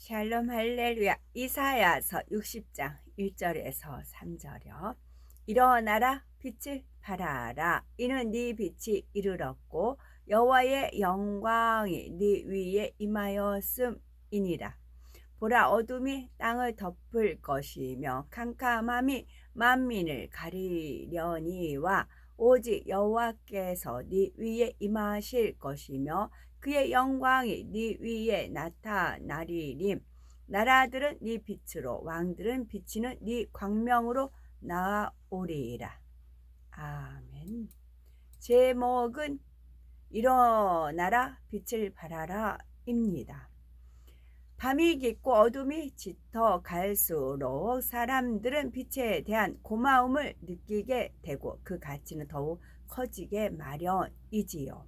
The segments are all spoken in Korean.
샬롬 할렐루야. 이사야서 60장 1절에서 3절이요. 일어나라 빛을 발하라. 이는 네 빛이 이르렀고 여호와의 영광이 네 위에 임하였음이니라. 보라, 어둠이 땅을 덮을 것이며 캄캄함이 만민을 가리려니와 오직 여호와께서 네 위에 임하실 것이며 그의 영광이 네 위에 나타나리니. 나라들은 네 빛으로, 왕들은 비치는 네 광명으로 나아오리라. 아멘. 제목은 일어나라 빛을 발하라 입니다. 밤이 깊고 어둠이 짙어 갈수록 사람들은 빛에 대한 고마움을 느끼게 되고 그 가치는 더욱 커지게 마련이지요.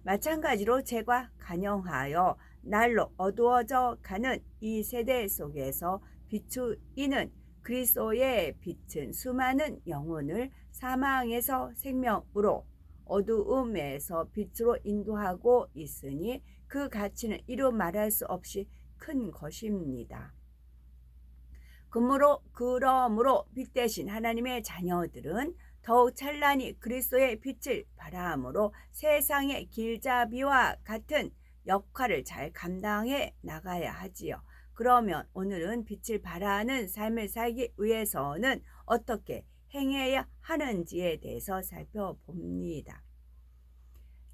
마찬가지로 죄가 간영하여 날로 어두워져 가는 이 세대 속에서 비추이는 그리스도의 빛은 수많은 영혼을 사망에서 생명으로, 어두움에서 빛으로 인도하고 있으니 그 가치는 이루 말할 수 없이 큰 것입니다. 그러므로 빛 대신 하나님의 자녀들은 더욱 찬란히 그리스도의 빛을 발함으로 세상의 길잡이와 같은 역할을 잘 감당해 나가야 하지요. 그러면 오늘은 빛을 발하는 삶을 살기 위해서는 어떻게 행해야 하는지에 대해서 살펴봅니다.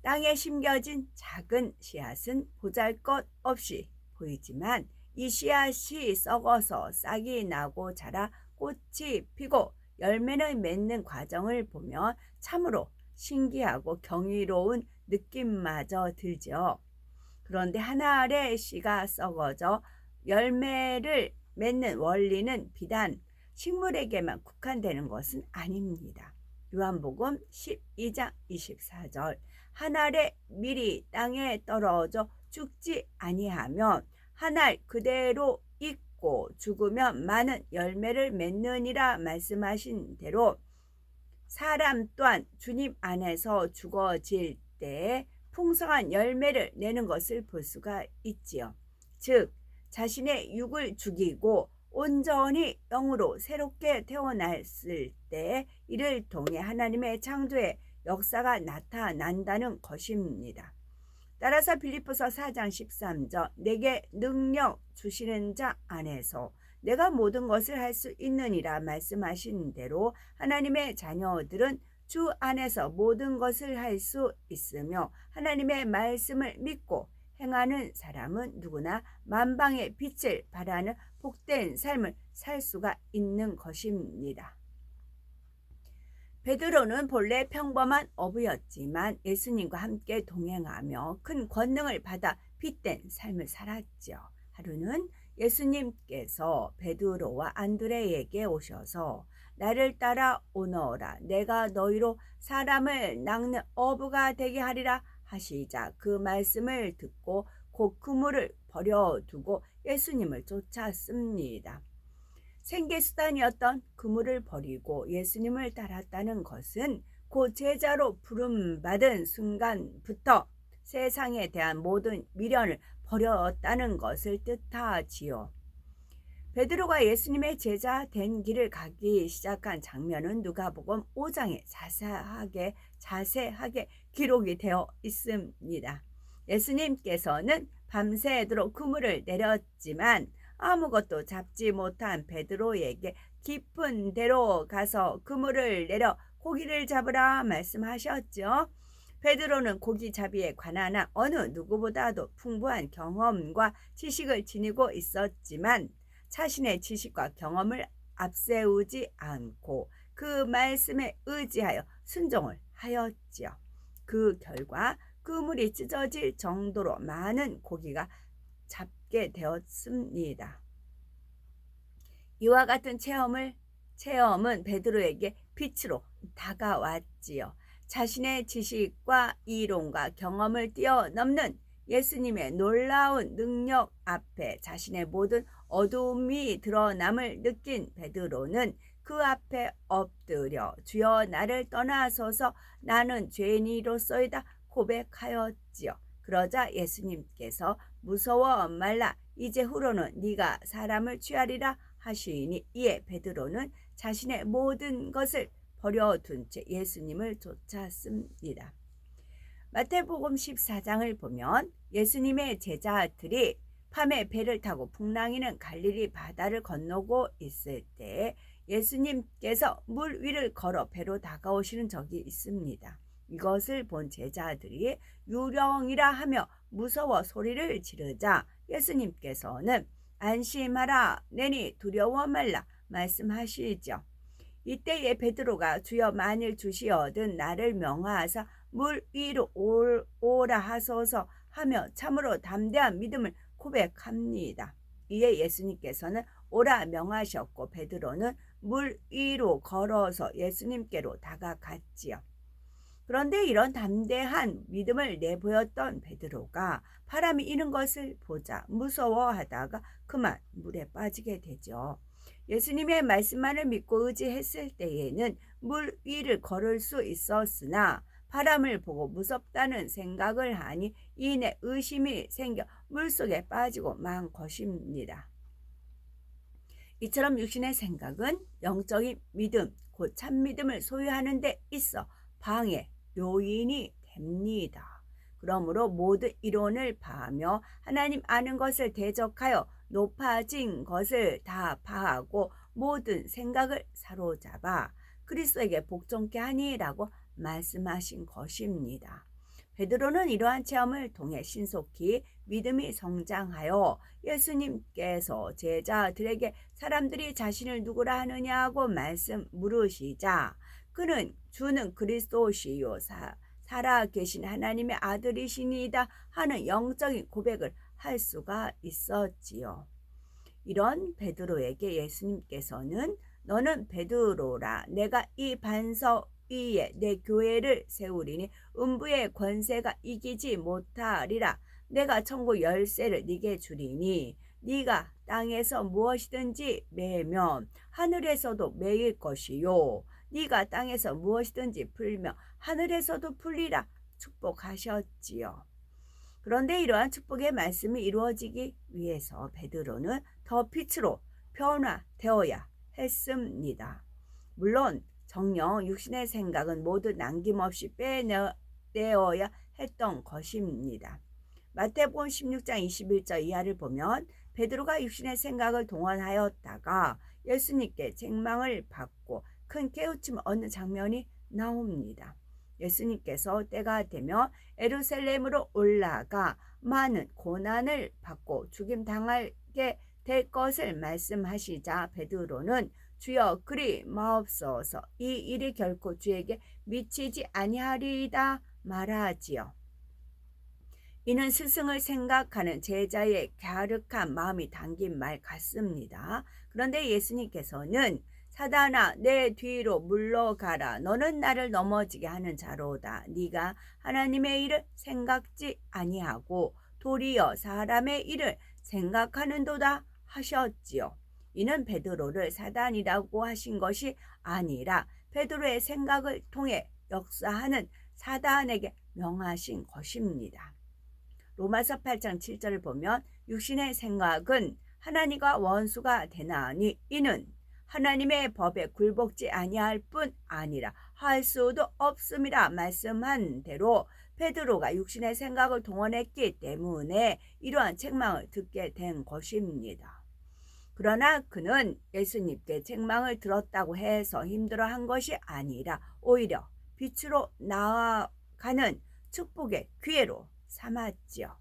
땅에 심겨진 작은 씨앗은 보잘것없이 보이지만 이 씨앗이 썩어서 싹이 나고 자라 꽃이 피고 열매를 맺는 과정을 보면 참으로 신기하고 경이로운 느낌마저 들죠. 그런데 한 알의 씨가 썩어져 열매를 맺는 원리는 비단 식물에게만 국한되는 것은 아닙니다. 요한복음 12장 24절. 한 알의 밀이 땅에 떨어져 죽지 아니하면 한 알 그대로 있고 죽으면 많은 열매를 맺느니라 말씀하신 대로 사람 또한 주님 안에서 죽어질 때 풍성한 열매를 내는 것을 볼 수가 있지요. 즉 자신의 육을 죽이고 온전히 영으로 새롭게 태어났을 때 이를 통해 하나님의 창조의 역사가 나타난다는 것입니다. 따라서 빌립보서 4장 13절 내게 능력 주시는 자 안에서 내가 모든 것을 할 수 있느니라 말씀하신 대로 하나님의 자녀들은 주 안에서 모든 것을 할 수 있으며 하나님의 말씀을 믿고 행하는 사람은 누구나 만방의 빛을 발하는 복된 삶을 살 수가 있는 것입니다. 베드로는 본래 평범한 어부였지만 예수님과 함께 동행하며 큰 권능을 받아 빛된 삶을 살았죠. 하루는 예수님께서 베드로와 안드레에게 오셔서 나를 따라 오너라, 내가 너희로 사람을 낚는 어부가 되게 하리라 하시자 그 말씀을 듣고 곧 그물을 버려두고 예수님을 쫓았습니다. 생계수단이었던 그물을 버리고 예수님을 따랐다는 것은 그 제자로 부름받은 순간부터 세상에 대한 모든 미련을 버렸다는 것을 뜻하지요. 베드로가 예수님의 제자 된 길을 가기 시작한 장면은 누가복음 5장에 자세하게 기록이 되어 있습니다. 예수님께서는 밤새도록 그물을 내렸지만 아무것도 잡지 못한 베드로에게 깊은 데로 가서 그물을 내려 고기를 잡으라 말씀하셨죠. 베드로는 고기잡이에 관한 어느 누구보다도 풍부한 경험과 지식을 지니고 있었지만 자신의 지식과 경험을 앞세우지 않고 그 말씀에 의지하여 순종을 하였지요. 그 결과 그물이 찢어질 정도로 많은 고기가 잡게 되었습니다. 이와 같은 체험은 베드로에게 빛으로 다가왔지요. 자신의 지식과 이론과 경험을 뛰어넘는 예수님의 놀라운 능력 앞에 자신의 모든 어두움이 드러남을 느낀 베드로는 그 앞에 엎드려 주여 나를 떠나소서 나는 죄인이로소이다 고백하였지요. 그러자 예수님께서 무서워 말라. 이제후로는 네가 사람을 취하리라 하시니 이에 베드로는 자신의 모든 것을 버려둔 채 예수님을 쫓았습니다. 마태복음 14장을 보면 예수님의 제자들이 밤에 배를 타고 풍랑이는 갈릴리 바다를 건너고 있을 때 예수님께서 물 위를 걸어 배로 다가오시는 적이 있습니다. 이것을 본 제자들이 유령이라 하며 무서워 소리를 지르자 예수님께서는 안심하라 내니 두려워 말라 말씀하시죠. 이때에 베드로가 주여 만일 주시어든 나를 명하사 물 위로 오라 하소서 하며 참으로 담대한 믿음을 고백합니다. 이에 예수님께서는 오라 명하셨고 베드로는 물 위로 걸어서 예수님께로 다가갔지요. 그런데 이런 담대한 믿음을 내보였던 베드로가 바람이 이는 것을 보자 무서워하다가 그만 물에 빠지게 되죠. 예수님의 말씀만을 믿고 의지했을 때에는 물 위를 걸을 수 있었으나 바람을 보고 무섭다는 생각을 하니 이내 의심이 생겨 물속에 빠지고 만 것입니다. 이처럼 육신의 생각은 영적인 믿음, 곧 참믿음을 소유하는 데 있어 방해, 요인이 됩니다. 그러므로 모든 이론을 파하며 하나님 아는 것을 대적하여 높아진 것을 다 파하고 모든 생각을 사로잡아 그리스도에게 복종케 하니라고 말씀하신 것입니다. 베드로는 이러한 체험을 통해 신속히 믿음이 성장하여 예수님께서 제자들에게 사람들이 자신을 누구라 하느냐고 물으시자 그는 주는 그리스도시요 살아계신 하나님의 아들이시니이다 하는 영적인 고백을 할 수가 있었지요. 이런 베드로에게 예수님께서는 너는 베드로라 내가 이 반석 위에 내 교회를 세우리니 음부의 권세가 이기지 못하리라. 내가 천국 열쇠를 네게 주리니 네가 땅에서 무엇이든지 매면 하늘에서도 매일 것이요 네가 땅에서 무엇이든지 풀면 하늘에서도 풀리라 축복하셨지요. 그런데 이러한 축복의 말씀이 이루어지기 위해서 베드로는 더 빛으로 변화되어야 했습니다. 물론 정녕 육신의 생각은 모두 남김없이 빼내어야 했던 것입니다. 마태복음 16장 21절 이하를 보면 베드로가 육신의 생각을 동원하였다가 예수님께 책망을 받고 큰 깨우침을 얻는 장면이 나옵니다. 예수님께서 때가 되면 예루살렘으로 올라가 많은 고난을 받고 죽임당하게 될 것을 말씀하시자 베드로는 주여 그리 마옵소서 이 일이 결코 주에게 미치지 아니하리이다 말하지요. 이는 스승을 생각하는 제자의 갸륵한 마음이 담긴 말 같습니다. 그런데 예수님께서는 사단아 내 뒤로 물러가라 너는 나를 넘어지게 하는 자로다. 네가 하나님의 일을 생각지 아니하고 도리어 사람의 일을 생각하는도다 하셨지요. 이는 베드로를 사단이라고 하신 것이 아니라 베드로의 생각을 통해 역사하는 사단에게 명하신 것입니다. 로마서 8장 7절을 보면 육신의 생각은 하나님과 원수가 되나니 이는 하나님의 법에 굴복지 아니할 뿐 아니라 할 수도 없음이라 말씀한 대로 베드로가 육신의 생각을 동원했기 때문에 이러한 책망을 듣게 된 것입니다. 그러나 그는 예수님께 책망을 들었다고 해서 힘들어한 것이 아니라 오히려 빛으로 나아가는 축복의 기회로 삼았지요.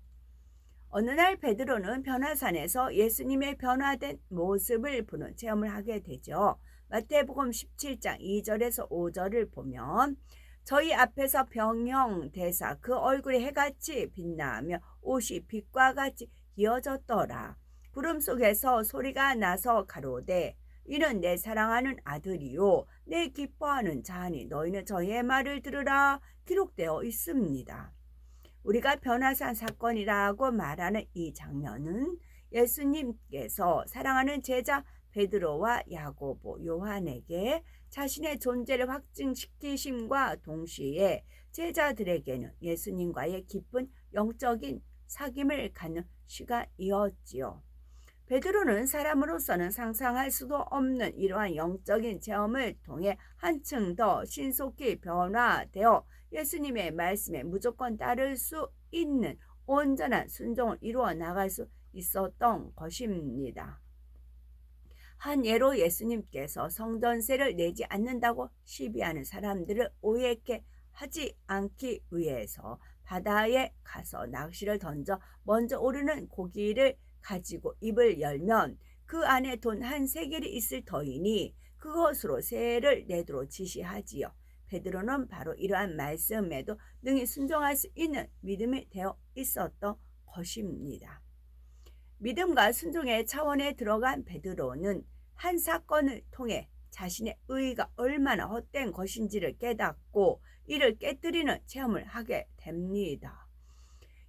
어느 날 베드로는 변화산에서 예수님의 변화된 모습을 보는 체험을 하게 되죠. 마태복음 17장 2절에서 5절을 보면 저희 앞에서 병형되사 그 얼굴이 해같이 빛나며 옷이 빛과 같이 이어졌더라. 구름 속에서 소리가 나서 가로되 이는 내 사랑하는 아들이요 내 기뻐하는 자니 너희는 저의 말을 들으라 기록되어 있습니다. 우리가 변화산 사건이라고 말하는 이 장면은 예수님께서 사랑하는 제자 베드로와 야고보, 요한에게 자신의 존재를 확증시키심과 동시에 제자들에게는 예수님과의 깊은 영적인 사귐을 갖는 시간이었지요. 베드로는 사람으로서는 상상할 수도 없는 이러한 영적인 체험을 통해 한층 더 신속히 변화되어 예수님의 말씀에 무조건 따를 수 있는 온전한 순종을 이루어 나갈 수 있었던 것입니다. 한 예로 예수님께서 성전세를 내지 않는다고 시비하는 사람들을 오해케 하지 않기 위해서 바다에 가서 낚시를 던져 먼저 오르는 고기를 가지고 입을 열면 그 안에 돈 한 세겔이 있을 터이니 그것으로 세를 내도록 지시하지요. 베드로는 바로 이러한 말씀에도 능히 순종할 수 있는 믿음이 되어 있었던 것입니다. 믿음과 순종의 차원에 들어간 베드로는 한 사건을 통해 자신의 의의가 얼마나 헛된 것인지를 깨닫고 이를 깨뜨리는 체험을 하게 됩니다.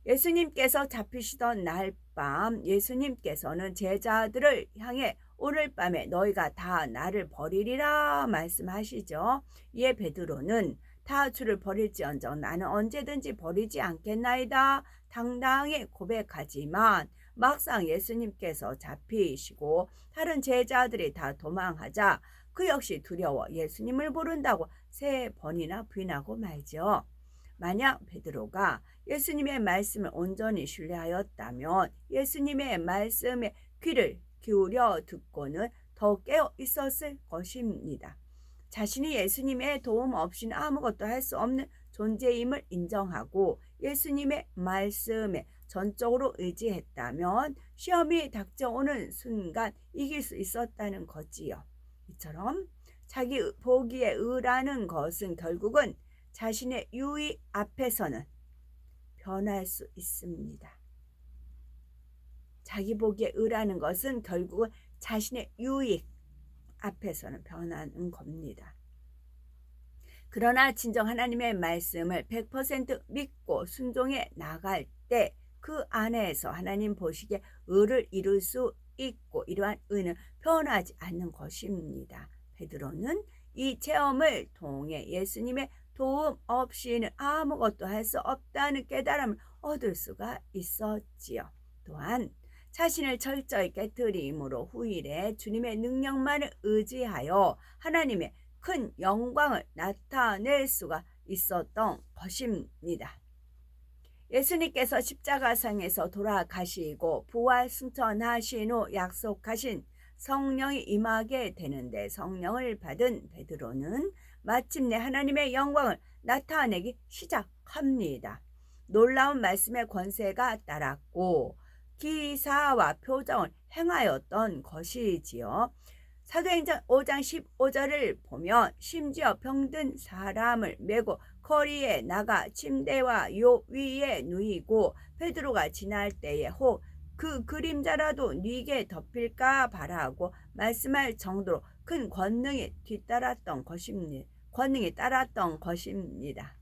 예수님께서 잡히시던 날 밤 예수님께서는 제자들을 향해 오늘 밤에 너희가 다 나를 버리리라 말씀하시죠. 이에 베드로는 다 주를 버릴지언정 나는 언제든지 버리지 않겠나이다 당당히 고백하지만 막상 예수님께서 잡히시고 다른 제자들이 다 도망하자 그 역시 두려워 예수님을 모른다고 3번이나 부인하고 말죠. 만약 베드로가 예수님의 말씀을 온전히 신뢰하였다면 예수님의 말씀에 귀를 기울여 듣고는 더 깨어 있었을 것입니다. 자신이 예수님의 도움 없이는 아무것도 할 수 없는 존재임을 인정하고 예수님의 말씀에 전적으로 의지했다면 시험이 닥쳐오는 순간 이길 수 있었다는 거지요. 이처럼 자기 보기에 의라는 것은 결국은 자신의 유의 앞에서는 변할 수 있습니다. 자기 보기에 의라는 것은 결국은 자신의 유익 앞에서는 변하는 겁니다. 그러나 진정 하나님의 말씀을 100% 믿고 순종해 나갈 때 그 안에서 하나님 보시기에 의를 이룰 수 있고 이러한 의는 변하지 않는 것입니다. 베드로는 이 체험을 통해 예수님의 도움 없이는 아무것도 할 수 없다는 깨달음을 얻을 수가 있었지요. 또한 자신을 철저히 깨뜨림으로 후일에 주님의 능력만을 의지하여 하나님의 큰 영광을 나타낼 수가 있었던 것입니다. 예수님께서 십자가상에서 돌아가시고 부활 승천하신 후 약속하신 성령이 임하게 되는데 성령을 받은 베드로는 마침내 하나님의 영광을 나타내기 시작합니다. 놀라운 말씀의 권세가 따랐고 기사와 표정을 행하였던 것이지요. 사도행전 5장 15절을 보면 심지어 병든 사람을 메고 거리에 나가 침대와 요 위에 누이고 베드로가 지날 때에 혹 그 그림자라도 네게 덮일까 바라고 말씀할 정도로 큰 권능이 따랐던 것입니다.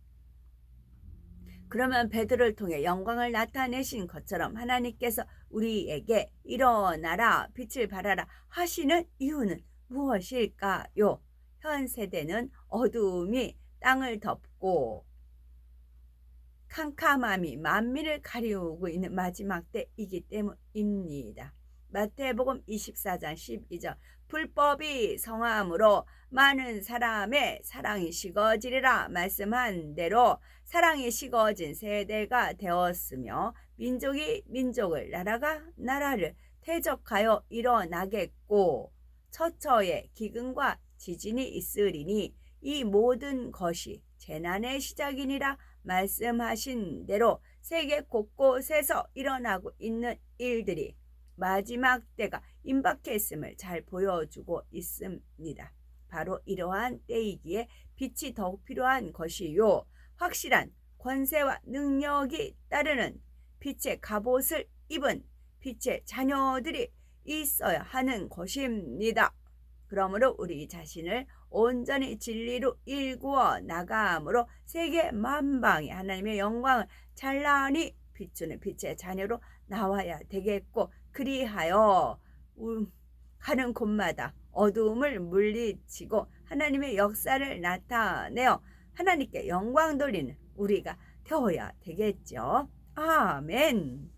그러면 베드로를 통해 영광을 나타내신 것처럼 하나님께서 우리에게 일어나라 빛을 발하라 하시는 이유는 무엇일까요? 현 세대는 어두움이 땅을 덮고 캄캄함이 만민을 가리우고 있는 마지막 때이기 때문입니다. 마태복음 24장 12절 불법이 성함으로 많은 사람의 사랑이 식어지리라 말씀한 대로 사랑이 식어진 세대가 되었으며 민족이 민족을 나라가 나라를 대적하여 일어나겠고 처처에 기근과 지진이 있으리니 이 모든 것이 재난의 시작이니라 말씀하신 대로 세계 곳곳에서 일어나고 있는 일들이 마지막 때가 임박했음을 잘 보여주고 있습니다. 바로 이러한 때이기에 빛이 더욱 필요한 것이요 확실한 권세와 능력이 따르는 빛의 갑옷을 입은 빛의 자녀들이 있어야 하는 것입니다. 그러므로 우리 자신을 온전히 진리로 일구어 나감으로 세계 만방에 하나님의 영광을 찬란히 비추는 빛의 자녀로 나와야 되겠고 그리하여 가는 곳마다 어두움을 물리치고 하나님의 역사를 나타내어 하나님께 영광 돌리는 우리가 되어야 되겠죠. 아멘.